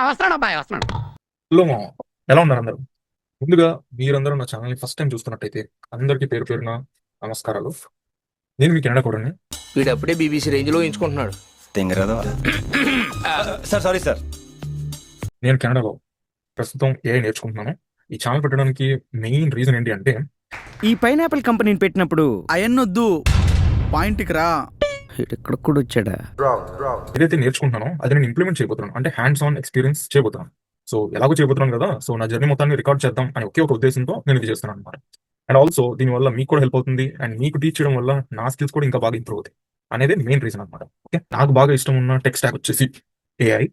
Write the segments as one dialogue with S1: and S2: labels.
S1: వస్తున్నాడు అబ్బాయి, వస్తున్నాడు.
S2: హలో మామ, ఎలా ఉన్నారు అందరూ? ముందుగా మీరందరూ నా ఛానల్ని ఫస్ట్ టైం చూస్తున్నట్టయితే అందరికీ పేరు పేరున నమస్కారాలు. నేను మీ కెనడా కూడా.
S3: వీడప్పుడే బీబీసీ రేంజ్ లో ఎంచుకుంటున్నాడు.
S4: Sir sorry sir.
S2: నేను కెనడాలో ప్రస్తుతం ఏఐ నేర్చుకుంటున్నాను. ఈ ఛానల్ పెట్టడానికి మెయిన్ రీజన్ ఏంటి అంటే,
S5: ఈ పైనాపిల్ కంపెనీని పెట్టినప్పుడు
S6: అయన్నొద్దు, పాయింట్కి రా.
S5: ఇక్కడ కూడా వచ్చాడా?
S2: ఏదైతే నేర్చుకుంటున్నానో అది నేను ఇంప్లిమెంట్ చేయబోతున్నాను, అంటే హ్యాండ్స్ ఆన్ ఎక్స్పీరియన్స్ చేయబోతున్నాను. సో ఎలాగో చేయబోతున్నాను కదా, సో నా జర్నీ మొత్తాన్ని రికార్డ్ చేద్దాం అని ఒకే ఒక ఉద్దేశంతో నేను ఇది చేస్తున్నాను అనమాట. అండ్ ఆల్సో దీనివల్ల మీకు కూడా హెల్ప్ అవుతుంది, అండ్ మీకు టీచ్ చేయడం వల్ల నా స్కిల్స్ కూడా ఇంకా బాగా ఇంప్రూవ్ అవుతాయి అనేది మెయిన్ రీజన్ అనమాట. ఓకే, నాకు బాగా ఇష్టం ఉన్న టెక్ స్టాక్ వచ్చేసి AI,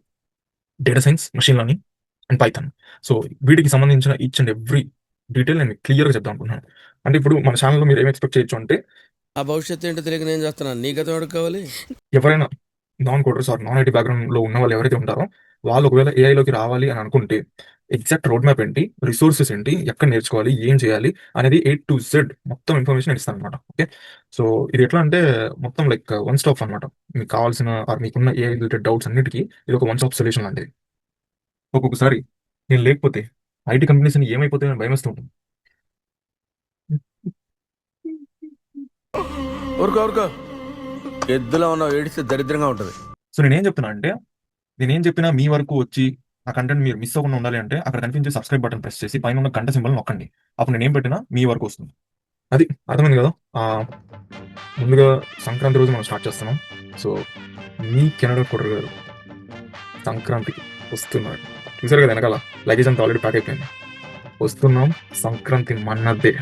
S2: data science, machine learning and Python. So వీటికి సంబంధించిన ఈచ్ అండ్ ఎవ్రీ డీటెయిల్ నేను క్లియర్గా చెప్తాను అనుకుంటున్నాను. అంటే ఇప్పుడు మన ఛానల్లో మీరు ఏం ఎక్స్పెక్ట్ చేయొచ్చు అంటే,
S3: ఆ భవిష్యత్తు ఏంటో తెలియక నేను చేస్తున్నాను, నీ గతం ఎవరికి కావాలి?
S2: ఎవరైనా non coders or non IT background లో ఉన్న వాళ్ళు ఎవరైతే ఉంటారో వాళ్ళు ఒకవేళ ఏఐలోకి రావాలి అని అనుకుంటే ఎగ్జాక్ట్ రోడ్ మ్యాప్ ఏంటి, రిసోర్సెస్ ఏంటి, ఎక్కడ నేర్చుకోవాలి, ఏం చేయాలి అనేది A to Z మొత్తం ఇన్ఫర్మేషన్ నేను ఇస్తాను అనమాట. ఓకే, సో ఇది ఎట్లా అంటే మొత్తం లైక్ వన్ స్టాప్ అనమాట. మీకు కావాల్సిన ఆర్ మీకున్న ఏఐ రిలేటెడ్ డౌట్స్ అన్నిటికీ ఇది ఒక వన్ స్టాప్ సొల్యూషన్ లాంటిది. ఒక్కొక్కసారి నేను లేకపోతే ఐటీ కంపెనీస్ ఏమైపోతాయని భయం వేస్తూ ఉంటుంది.
S3: ఊరుకో ఎద్దులో ఉన్న ఏడిస్తే దరిద్రంగా ఉంటుంది.
S2: సో నేనేం చెప్తున్నా అంటే, నేనేం చెప్పినా మీ వరకు వచ్చి ఆ కంటెంట్ మీరు మిస్ అవ్వకుండా ఉండాలి అంటే అక్కడ కనిపించే సబ్స్క్రైబ్ బటన్ ప్రెస్ చేసి పైన ఉన్న గంట సింబల్ నొక్కండి. అప్పుడు నేనేం పెట్టినా మీ వరకు వస్తుంది. అది అర్థమైంది కదా? ముందుగా సంక్రాంతి రోజు మనం స్టార్ట్ చేస్తున్నాం. సో మీ కెనడా కొడర్ గారు సంక్రాంతికి వస్తున్నారు. చూసారు కదా వెనకాల లగేజ్ అంతా ఆల్రెడీ ప్యాక్ అయిపోయింది. వస్తున్నాం, సంక్రాంతి మన్నదే.